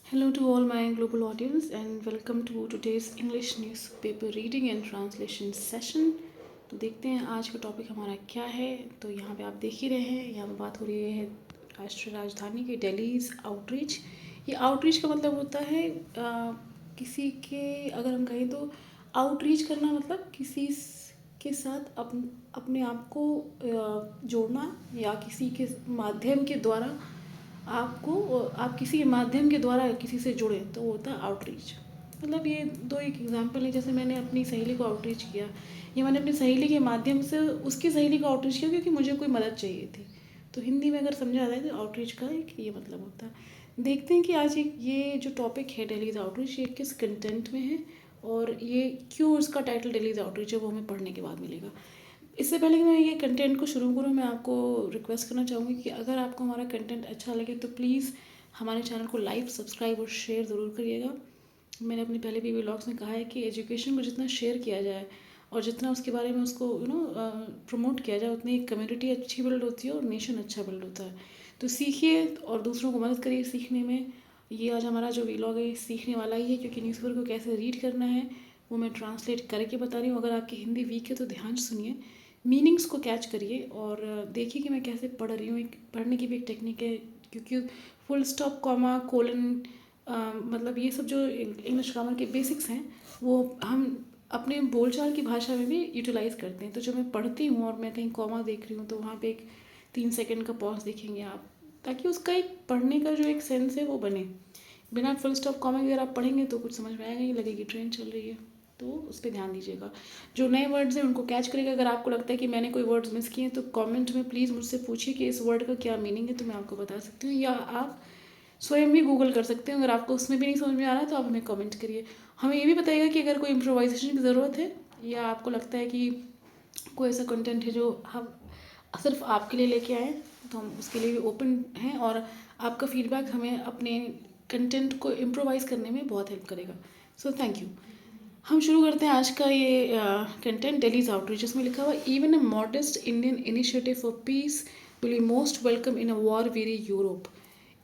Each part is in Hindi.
Hello to all my global audience and welcome to today's English newspaper reading and translation session। तो देखते हैं आज का टॉपिक हमारा क्या है। तो यहाँ पे आप देख ही रहे हैं, यहाँ पे बात हो रही है राष्ट्रीय राजधानी की दिल्लीज आउटरीच। ये आउटरीच का मतलब होता है किसी के, अगर हम कहें तो आउटरीच करना मतलब किसी के साथ अपने आप को जोड़ना या किसी के माध्यम के द्वारा आप किसी के माध्यम के द्वारा किसी से जुड़े तो वो होता है आउटरीच। मतलब ये दो एक एग्जांपल है, जैसे मैंने अपनी सहेली को आउटरीच किया या मैंने अपनी सहेली के माध्यम से उसकी सहेली को आउटरीच किया क्योंकि मुझे कोई मदद चाहिए थी। तो हिंदी में अगर समझा जाए तो आउटरीच का एक ये मतलब होता है। देखते हैं कि आज ये जो टॉपिक है दिल्लीज आउटरीच, ये किस कंटेंट में है और ये क्यों उसका टाइटल दिल्लीज आउटरीच है, वो हमें पढ़ने के बाद मिलेगा। इससे पहले कि मैं ये कंटेंट को शुरू करूँ, मैं आपको रिक्वेस्ट करना चाहूँगी कि अगर आपको हमारा कंटेंट अच्छा लगे तो प्लीज़ हमारे चैनल को लाइक, सब्सक्राइब और शेयर ज़रूर करिएगा। मैंने अपने पहले भी व्लॉग्स में कहा है कि एजुकेशन को जितना शेयर किया जाए और जितना उसके बारे में उसको प्रमोट किया जाए, उतनी एक कम्युनिटी अच्छी बिल्ड होती है और नेशन अच्छा बिल्ड होता है। तो सीखिए और दूसरों को मदद करिए सीखने में। ये आज हमारा जो व्लॉग है सीखने वाला ही है, क्योंकि न्यूज़पेपर को कैसे रीड करना है वो मैं ट्रांसलेट करके बता रही हूँ। अगर आपकी हिंदी वीक है तो ध्यान से सुनिए, मीनिंग्स को कैच करिए और देखिए कि मैं कैसे पढ़ रही हूँ। एक पढ़ने की भी एक टेक्निक है, क्योंकि फुल स्टॉप, कॉमा, कोलन, मतलब ये सब जो इंग्लिश ग्रामर के बेसिक्स हैं वो हम अपने बोलचाल की भाषा में भी यूटिलाइज करते हैं। तो जब मैं पढ़ती हूँ और मैं कहीं कॉमा देख रही हूँ तो वहाँ पे एक 3 सेकंड का पॉज देखेंगे आप, ताकि उसका एक पढ़ने का जो एक सेंस है वो बने। बिना फुल स्टॉप कॉमा के अगर आप पढ़ेंगे तो कुछ समझ में आएगा नहीं, लगेगी ट्रेन चल रही है। तो उस पर ध्यान दीजिएगा। जो नए वर्ड्स हैं उनको कैच करिएगा। अगर आपको लगता है कि मैंने कोई वर्ड्स मिस किए हैं तो कमेंट में प्लीज़ मुझसे पूछिए कि इस वर्ड का क्या मीनिंग है, तो मैं आपको बता सकती हूँ, या आप स्वयं भी गूगल कर सकते हो। अगर आपको उसमें भी नहीं समझ में आ रहा है तो आप हमें कमेंट करिए। हमें ये भी बताइएगा कि अगर कोई इम्प्रोवाइजेशन की ज़रूरत है या आपको लगता है कि कोई ऐसा कंटेंट है जो हम सिर्फ आपके लिए लेके आए, तो हम उसके लिए भी ओपन हैं। और आपका फीडबैक हमें अपने कंटेंट को इम्प्रोवाइज करने में बहुत हेल्प करेगा। So thank you. हम शुरू करते हैं आज का ये कंटेंट दिल्लीज आउटरीच, जिसमें लिखा हुआ even a modest Indian initiative for piece will be most welcome in a were very Europe.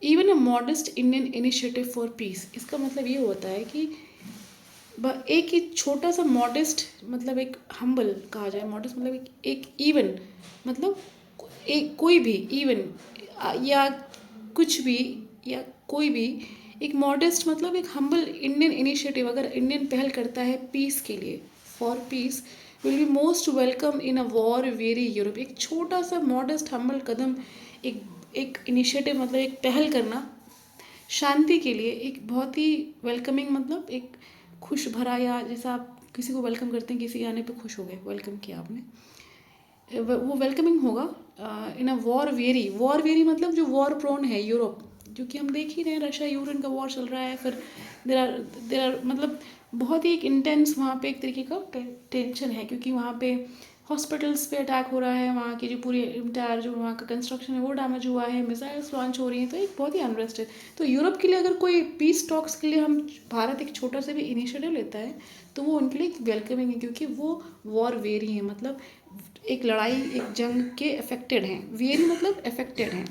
Even a modest Indian initiative for piece, इसका मतलब ये होता है कि एक ही छोटा सा मॉडेस्ट, मतलब एक हम्बल कहा जाए। मॉडेस्ट मतलब एक इवन, मतलब एक कोई भी इवन या कुछ भी या कोई भी, एक मॉडेस्ट मतलब एक हम्बल इंडियन इनिशिएटिव अगर इंडियन पहल करता है पीस के लिए, for piece will be most welcome in a were very Europe. एक छोटा सा मॉडेस्ट हम्बल कदम, एक एक इनिशिएटिव मतलब एक पहल करना शांति के लिए, एक बहुत ही वेलकमिंग, मतलब एक खुश भरा, या जैसा आप किसी को वेलकम करते हैं, किसी के आने पे खुश हो गए, वेलकम किया आपने, वो वेलकमिंग होगा इन अ वॉर वेरी मतलब जो वॉर प्रोन है यूरोप, क्योंकि हम देख ही रहे हैं रशिया यूक्रेन का वॉर चल रहा है। फिर देर आर मतलब बहुत ही एक इंटेंस वहाँ पे एक तरीके का टेंशन है, क्योंकि वहाँ पे हॉस्पिटल्स पे अटैक हो रहा है, वहाँ की जो पूरी इंटायर जो वहाँ का कंस्ट्रक्शन है वो डैमेज हुआ है, मिसाइल्स लॉन्च हो रही हैं, तो एक बहुत ही अनरेस्ट है। तो यूरोप के लिए अगर कोई पीस टॉक्स के लिए हम भारत एक छोटा सा भी इनिशिएटिव लेता है तो वो उनके लिए वेलकमिंग है, क्योंकि वो वॉर वेरी हैं, मतलब एक लड़ाई, एक जंग के अफेक्टेड हैं। वेरी मतलब अफेक्टेड हैं।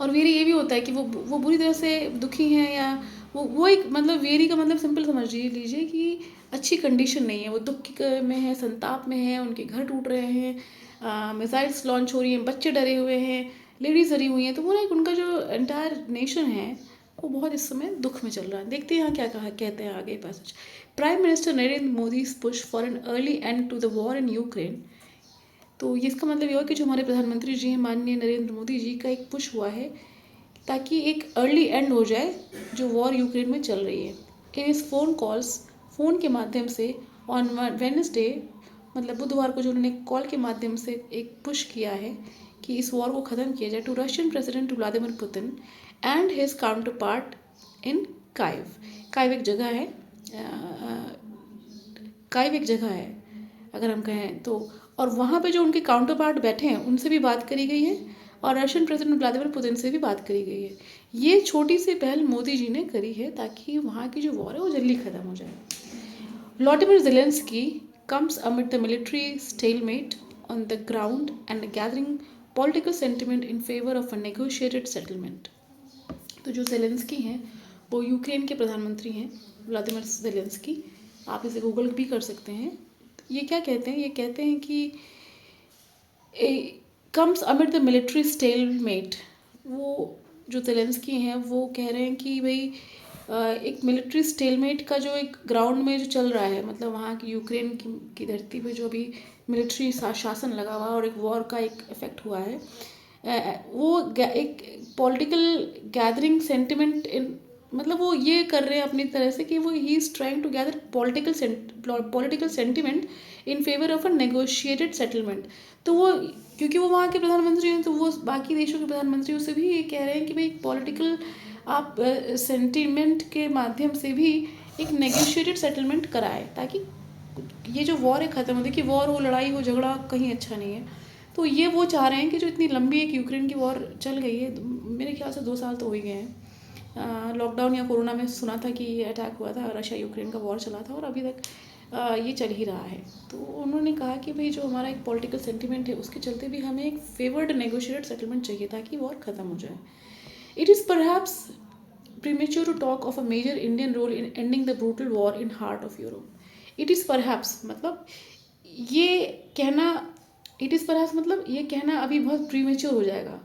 और वेरी ये भी होता है कि वो बुरी तरह से दुखी हैं, या वो एक मतलब वेरी का मतलब सिंपल समझ लीजिए कि अच्छी कंडीशन नहीं है, वो दुख में है, संताप में है, उनके घर टूट रहे हैं, मिसाइल्स लॉन्च हो रही हैं, बच्चे डरे हुए हैं, लेडीज डरी हुई हैं। तो वो ना एक उनका जो एंटायर नेशन है वो बहुत इस समय दुख में चल रहा है। देखते हैं यहाँ क्या कहा कहते हैं आगे passage. Prime minister Narendra Modi push for an early end to the war in Ukraine. तो ये इसका मतलब ये हुआ कि जो हमारे प्रधानमंत्री जी हैं माननीय नरेंद्र मोदी जी का एक पुश हुआ है ताकि एक अर्ली एंड हो जाए जो वॉर यूक्रेन में चल रही है। इन इस फ़ोन कॉल्स, फ़ोन के माध्यम से ऑन वेडनेसडे, मतलब बुधवार को जो उन्होंने कॉल के माध्यम से एक पुश किया है कि इस वॉर को ख़त्म किया जाए, to Russian president Vladimir Putin and his counterpart in Kyiv. Kyiv एक जगह है, काइव एक जगह है अगर हम कहें तो, और वहाँ पे जो उनके काउंटर पार्ट बैठे हैं उनसे भी बात करी गई है और रशियन प्रेसिडेंट व्लादिमीर पुतिन से भी बात करी गई है। ये छोटी सी पहल मोदी जी ने करी है ताकि वहाँ की जो वॉर है वो जल्दी ख़त्म हो जाए। Vladimir Zelensky comes amid the military stalemate on the ground and a gathering political sentiment in favor of a negotiated settlement। तो जो ज़ेलेंस्की हैं वो यूक्रेन के प्रधानमंत्री हैं, व्लादिमीर ज़ेलेंस्की। आप इसे गूगल भी कर सकते हैं। ये क्या कहते हैं? ये कहते हैं कि comes amid the military stalemate. वो जो ज़ेलेंस्की हैं वो कह रहे हैं कि भाई एक मिलिट्री स्टेलमेट का जो एक ग्राउंड में जो चल रहा है, मतलब वहाँ की यूक्रेन की धरती पे जो अभी मिलिट्री शासन लगा हुआ और एक वॉर का एक इफेक्ट हुआ है, वो एक पॉलिटिकल गैदरिंग सेंटिमेंट इन, मतलब वो ये कर रहे हैं अपनी तरह से कि वो he is trying to gather political sentiment in favour of a negotiated settlement. तो वो, क्योंकि वो वहाँ के प्रधानमंत्री हैं, तो वो बाकी देशों के प्रधानमंत्रियों से भी ये कह रहे हैं कि भाई पॉलिटिकल आप सेंटिमेंट के माध्यम से भी एक नेगोशिएटेड सेटलमेंट कराए, ताकि ये जो वॉर है ख़त्म हो। देखिए वॉर हो, लड़ाई हो, झगड़ा कहीं अच्छा नहीं है। तो ये वो चाह रहे हैं कि जो इतनी लंबी एक यूक्रेन की वॉर चल गई है, मेरे ख्याल से 2 साल तो हो ही गए हैं। लॉकडाउन या कोरोना में सुना था कि ये अटैक हुआ था, रशिया यूक्रेन का वॉर चला था और अभी तक ये चल ही रहा है। तो उन्होंने कहा कि भाई जो हमारा एक पॉलिटिकल सेंटिमेंट है उसके चलते भी हमें एक फेवर्ड नेगोशिएटेड सेटलमेंट चाहिए ताकि वॉर ख़त्म हो जाए। It is perhaps premature to talk of a major Indian role in ending the brutal war in heart of Europe. It is perhaps मतलब ये कहना, it is perhaps मतलब ये कहना अभी बहुत premature हो जाएगा।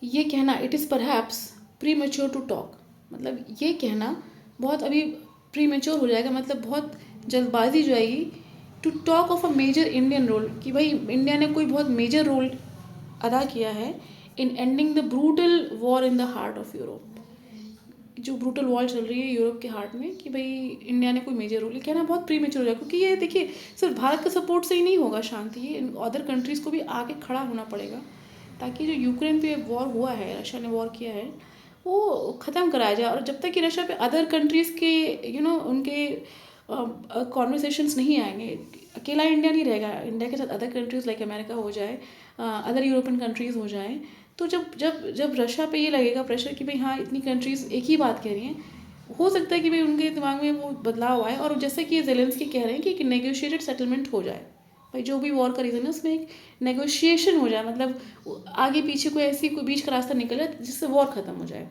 ये कहना it is perhaps premature to talk, मतलब ये कहना बहुत अभी premature हो जाएगा, मतलब बहुत जल्दबाजी हो जाएगी। To talk of a major Indian role, कि भाई इंडिया ने कोई बहुत मेजर रोल अदा किया है in ending the brutal war in the heart of Europe. जो ब्रूटल वॉर चल रही है यूरोप के हार्ट में, कि भाई इंडिया ने कोई मेजर रोल कहना बहुत प्रीमेच्योर हो जाएगा। क्योंकि ये देखिए सिर्फ भारत का सपोर्ट से ही नहीं होगा शांति, ये अदर कंट्रीज़ को भी आगे खड़ा होना पड़ेगा ताकि जो यूक्रेन पे वॉर हुआ है, रशिया ने वॉर किया है, वो ख़त्म कराया जाए। और जब तक कि रशिया पे अदर कंट्रीज़ के उनके कॉन्वर्सेशंस नहीं आएंगे, अकेला इंडिया नहीं रहेगा, इंडिया के साथ अदर कंट्रीज़ लाइक अमेरिका हो जाए, अदर यूरोपियन कंट्रीज़ हो जाए, तो जब रशिया पे ये लगेगा प्रेशर कि भाई हाँ इतनी कंट्रीज़ एक ही बात कह रही हैं, हो सकता है कि भाई उनके दिमाग में वो बदलाव आए और जैसे कि ज़ेलेंस्की कह रहे हैं कि एक नेगोशिएटेड सेटलमेंट हो जाए। भाई जो भी वॉर का रीज़न है उसमें एक नेगोशिएशन हो जाए, मतलब आगे पीछे कोई बीच का रास्ता निकल जाए जिससे वॉर ख़त्म हो जाए।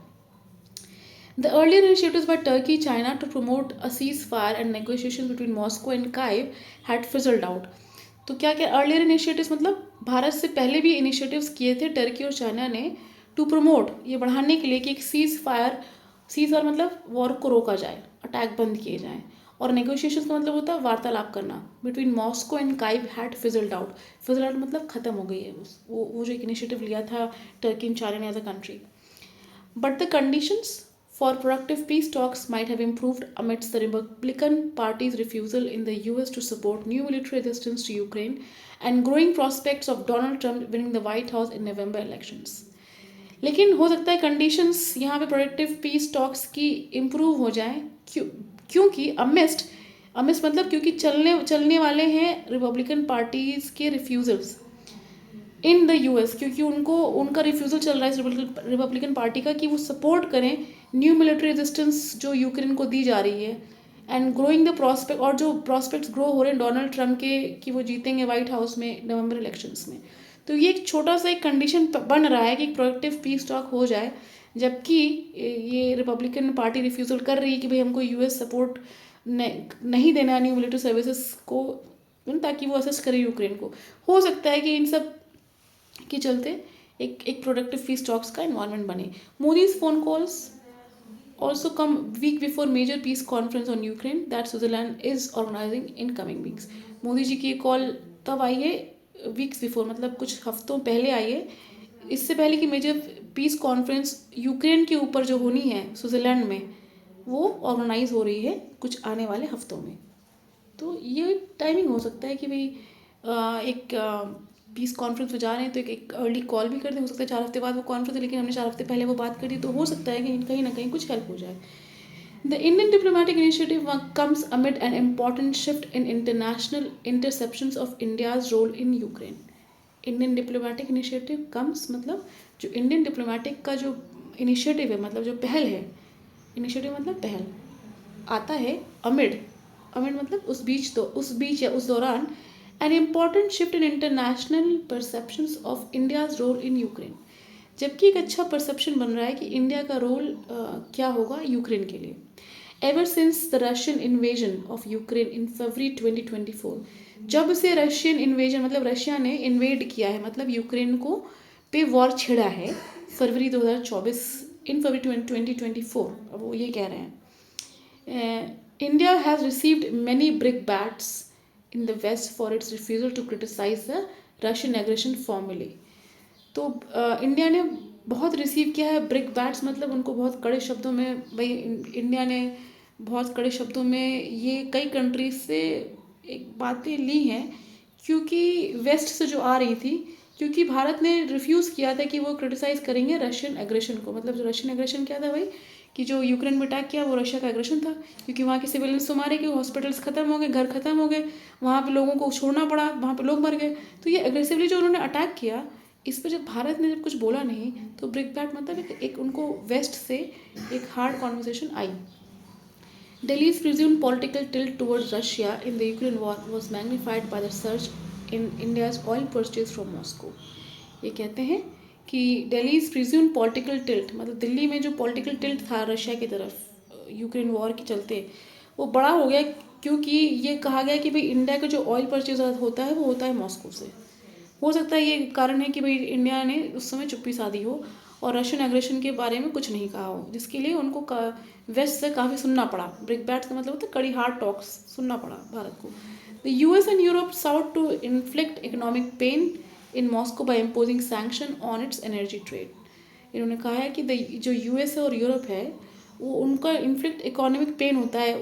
The earlier initiatives by Turkey, China to promote a ceasefire and negotiations between Moscow and Kyiv had fizzled out. तो क्या क्या अर्लियर इनिशिएटिव्स, मतलब भारत से पहले भी इनिशिएटिव्स किए थे टर्की और चाइना ने टू प्रमोट, ये बढ़ाने के लिए कि एक सीज फायर मतलब वॉर को रोका जाए, अटैक बंद किए जाएँ, और नेगोशिएशंस का मतलब होता है वार्तालाप करना between Moscow and Kyiv had fizzled out. Fizzled out मतलब ख़त्म हो गई है वो जो एक इनिशिएटिव लिया था टर्की एंड चाइना ने as a country. But the conditions for productive peace talks might have improved amidst the Republican Party's refusal in the US to support new military assistance to Ukraine and growing prospects of Donald Trump winning the White House in November elections. लेकिन हो सकता है कंडीशंस यहाँ पे प्रोडक्टिव पीस टॉक्स की इम्प्रूव हो जाए, क्योंकि अमिस्ट मतलब क्योंकि चलने वाले हैं रिपब्लिकन पार्टीज़ के रिफ्यूज़ल्स इन द यूएस, क्योंकि उनका रिफ्यूज़ल चल रहा है रिपब्लिकन पार्टी का कि वो सपोर्ट करें न्यू मिलिट्री रेजिस्टेंस जो यूक्रेन को दी जा रही है, एंड ग्रोइंग द प्रॉस्पेक्ट, और जो प्रॉस्पेक्ट्स ग्रो हो रहे हैं डोनाल्ड ट्रंप के कि वो जीतेंगे वाइट हाउस में नवंबर इलेक्शंस में। तो ये एक छोटा सा एक कंडीशन बन रहा है कि एक प्रोडक्टिव पीस टॉक हो जाए, जबकि ये रिपब्लिकन पार्टी रिफ्यूज़ल कर रही है कि भाई हमको यूएस सपोर्ट नहीं देना न्यू मिलिट्री सर्विसेज को, ताकि वो असेस करे यूक्रेन को। हो सकता है कि इन सब के चलते एक प्रोडक्टिव पीस टॉक्स का इन्वायरमेंट बने। Modi's phone calls also come week before major peace conference on Ukraine that Switzerland is organizing in coming weeks. Modi ji की कॉल तब आई है वीक्स बिफोर, मतलब कुछ हफ्तों पहले आई है, इससे पहले कि मेजर पीस कॉन्फ्रेंस यूक्रेन के ऊपर जो होनी है स्विट्ज़रलैंड में, वो ऑर्गेनाइज हो रही है कुछ आने वाले हफ्तों में। तो ये टाइमिंग हो सकता है कि भाई एक पीस कॉन्फ्रेंस में जा रहे हैं तो एक अर्ली कॉल भी कर दें, हो सकता है 4 हफ्ते बाद वो कॉन्फ्रेंस है, लेकिन हमने 4 हफ्ते पहले वो बात कर दी, तो हो सकता है कि कहीं ना कहीं कुछ हेल्प हो जाए। The Indian diplomatic initiative comes amid an important shift in international interceptions of India's role in Ukraine. Indian diplomatic initiative comes मतलब जो इंडियन डिप्लोमेटिक का जो इनिशिएटिव है, मतलब जो पहल है, इनिशिएटिव मतलब पहल, आता है अमिड मतलब उस बीच या उस दौरान an important shift in international perceptions of India's role in Ukraine. जबकि एक अच्छा परसेप्शन बन रहा है कि इंडिया का रोल क्या होगा यूक्रेन के लिए। Ever since the Russian invasion of Ukraine in February 2024, जब से रशियन इन्वेजन मतलब रशिया ने इन्वेड किया है, मतलब यूक्रेन को पे वॉर छिड़ा है फरवरी 2024, इन फरवरी 2024, अब वो ये कह रहे हैं India has received many brickbats in the West for its refusal to criticise the Russian aggression formally. तो इंडिया ने बहुत रिसीव किया है ब्रिक बैट्स, मतलब उनको बहुत कड़े शब्दों में, भाई इंडिया ने बहुत कड़े शब्दों में ये कई कंट्रीज से एक बातें ली हैं, क्योंकि वेस्ट से जो आ रही थी, क्योंकि भारत ने रिफ्यूज़ किया था कि वो क्रिटिसाइज़ करेंगे रशियन एग्रेशन को। मतलब जो रशियन एग्रेशन क्या था भाई, कि जो यूक्रेन में अटैक किया वो रशिया का एग्रेशन था, क्योंकि वहाँ के सिविलियंस तो मारे गए, हॉस्पिटल्स ख़त्म हो गए, घर ख़त्म हो गए, वहाँ पे लोगों को छोड़ना पड़ा, वहाँ पे लोग मर गए। तो ये एग्रेसिवली जो उन्होंने अटैक किया, इस पर जब भारत ने जब कुछ बोला नहीं, तो ब्रिक बैट मतलब एक उनको वेस्ट से एक hard conversation I. Delhi's presumed political tilt towards Russia in the Ukraine war was magnified by the surge in India's oil purchase from Moscow. ये कहते हैं कि दिल्लीज प्रिज्यूम पॉलिटिकल टिल्ट, मतलब दिल्ली में जो पॉलिटिकल टिल्ट था रशिया की तरफ यूक्रेन वॉर के चलते, वो बड़ा हो गया, क्योंकि ये कहा गया कि भाई इंडिया का जो ऑयल परचेज होता है वो होता है मॉस्को से। हो सकता है ये कारण है कि भाई इंडिया ने उस समय चुप्पी साधी हो और रशियन एग्रेशन के बारे में कुछ नहीं कहा हो, जिसके लिए उनको वेस्ट से काफ़ी सुनना पड़ा। ब्रिक बैट्स का मतलब होता है कड़ी हार्ड टॉक्स सुनना पड़ा भारत को। The US and Europe sought to inflict economic pain in Moscow by imposing sanction on its energy trade. इन्होंने कहा है कि जो यूएस और यूरोप है वो उनका इन्फ्लिक्ट इकोनॉमिक पेन होता है,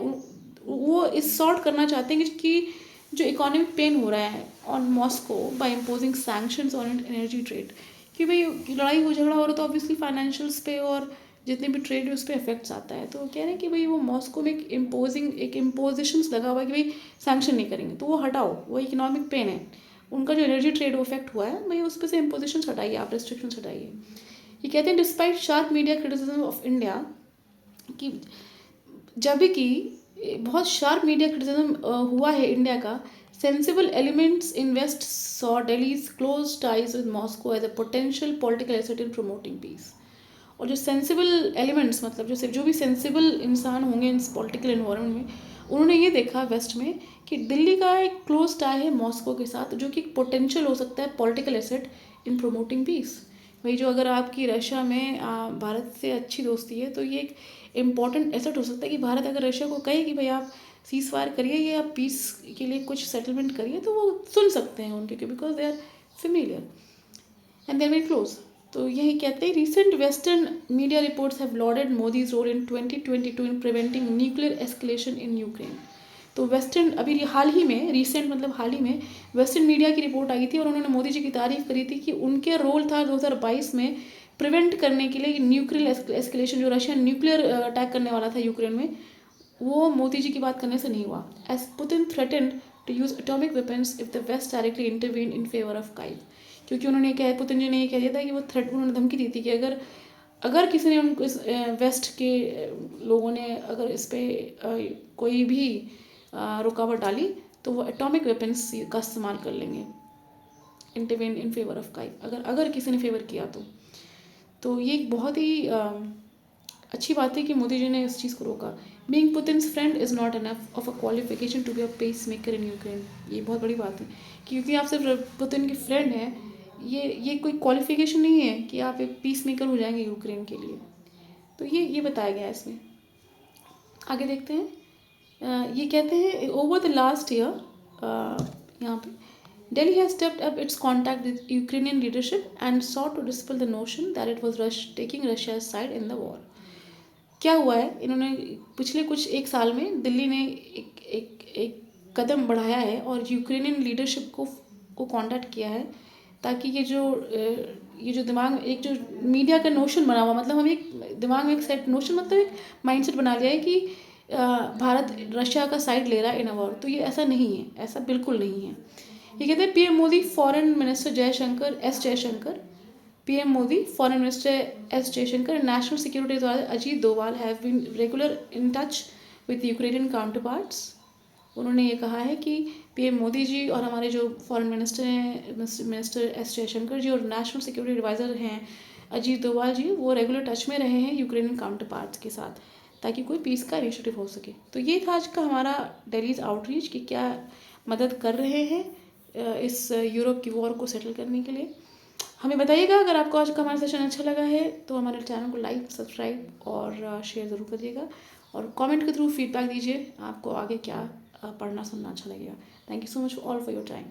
वो इस सॉर्ट करना चाहते हैं कि जो इकोनॉमिक पेन हो रहा है on Moscow by imposing sanctions on energy trade, कि भाई लड़ाई हो झगड़ा हो रहा है तो ऑब्वियसली फाइनेंशियल्स पे और जितने भी ट्रेड है उस पर इफेक्ट्स आता है। तो कह रहे हैं कि भाई वो मॉस्को में एक इम्पोजिशंस लगा हुआ है कि भाई सैंक्शन नहीं करेंगे, तो वो हटाओ, वो इकोनॉमिक पेन है उनका, जो एनर्जी ट्रेड वो इफेक्ट हुआ है, भाई उस पर से इम्पोजिशंस हटाइए, आप रेस्ट्रिक्शंस हटाइए। ये कहते हैं despite sharp media criticism of India, कि जब कि बहुत शार्प मीडिया क्रिटिसिज्म हुआ है इंडिया का, sensible elements in West saw Delhi's close ties with Moscow as a potential political asset in promoting peace. और जो सेंसिबल एलिमेंट्स, मतलब जो भी सेंसिबल इंसान होंगे इस पॉलिटिकल इन्वायरमेंट में, उन्होंने ये देखा वेस्ट में कि दिल्ली का एक क्लोज टाई है मॉस्को के साथ, जो कि पोटेंशियल हो सकता है political asset in promoting peace. भाई जो अगर आपकी रशिया में भारत से अच्छी दोस्ती है, तो ये एक इम्पॉर्टेंट एसेट हो सकता है कि भारत अगर रशिया को कहे कि भाई आप सीज फायर करिए या आप पीस के लिए कुछ सेटलमेंट करिए, तो वो सुन सकते हैं उनके, because they are familiar and they are very close. तो यही कहते हैं recent western media reports have lauded Modi's role in 2022 in preventing nuclear escalation in Ukraine. तो वेस्टर्न अभी हाल ही में, रिसेंट मतलब हाल ही में वेस्टर्न मीडिया की रिपोर्ट आई थी और उन्होंने मोदी जी की तारीफ करी थी कि उनके रोल था 2022 में प्रिवेंट करने के लिए न्यूक्लियर एस्केलेशन, जो रशिया न्यूक्लियर अटैक करने वाला था यूक्रेन में, वो मोदी जी की बात करने से नहीं हुआ। As Putin threatened to use atomic weapons if the West directly intervene in favour of Kyiv. क्योंकि उन्होंने कहा, पुतिन जी ने ये कह दिया था कि वो थ्रेट, उन्होंने धमकी दी थी कि अगर किसी ने उनको वेस्ट के लोगों ने अगर इस पर कोई भी रुकावट डाली तो वो एटॉमिक वेपन्स का इस्तेमाल कर लेंगे, intervene in favour of Kyiv, अगर किसी ने फेवर किया तो ये एक बहुत ही अच्छी बात है कि मोदी जी ने इस चीज़ को रोका। Being Putin's friend is not enough of a qualification to be a peacemaker in Ukraine. ये बहुत बड़ी बात है, क्योंकि आप सिर्फ पुतिन के फ्रेंड हैं, ये कोई क्वालिफिकेशन नहीं है कि आप एक पीस मेकर हो जाएंगे यूक्रेन के लिए। तो ये बताया गया है इसमें। आगे देखते हैं। ये कहते हैं ओवर द लास्ट ईयर, यहाँ पे Delhi has stepped up its contact with Ukrainian leadership and sought to dispel the notion that it was taking Russia's side in the war. क्या हुआ है, इन्होंने पिछले कुछ एक साल में दिल्ली ने एक कदम बढ़ाया है और यूक्रेनियन लीडरशिप को कांटेक्ट किया है, ताकि ये जो दिमाग में एक जो मीडिया का नोशन बना हुआ, मतलब हम एक दिमाग में एक सेट नोशन, मतलब एक माइंडसेट बना लिया है कि भारत रशिया का साइड ले रहा है इन अ वॉर। तो ये ऐसा नहीं है, ऐसा बिल्कुल नहीं है। ये कहते हैं PM Modi, foreign minister S Jaishankar, PM Modi, foreign minister S Jaishankar, national security adviser Ajit Doval have been regular in touch with Ukrainian counterparts. उन्होंने ये कहा है कि पीएम मोदी जी और हमारे जो फॉरेन मिनिस्टर हैं, मिनिस्टर एस जयशंकर जी, और नेशनल सिक्योरिटी एडवाइज़र हैं अजीत डोभाल जी वो रेगुलर टच में रहे हैं यूक्रेनियन काउंटर पार्ट्स के साथ, ताकि कोई पीस का इनिशिएटिव हो सके। तो ये था आज का हमारा दिल्लीज आउटरीच कि क्या मदद कर रहे हैं इस यूरोप की वॉर को सेटल करने के लिए। हमें बताइएगा अगर आपको आज का हमारा सेशन अच्छा लगा है तो हमारे चैनल को लाइक, सब्सक्राइब और शेयर ज़रूर करिएगा, और कमेंट के थ्रू फीडबैक दीजिए आपको आगे क्या पढ़ना सुनना अच्छा लगेगा। Thank you so much all for your time.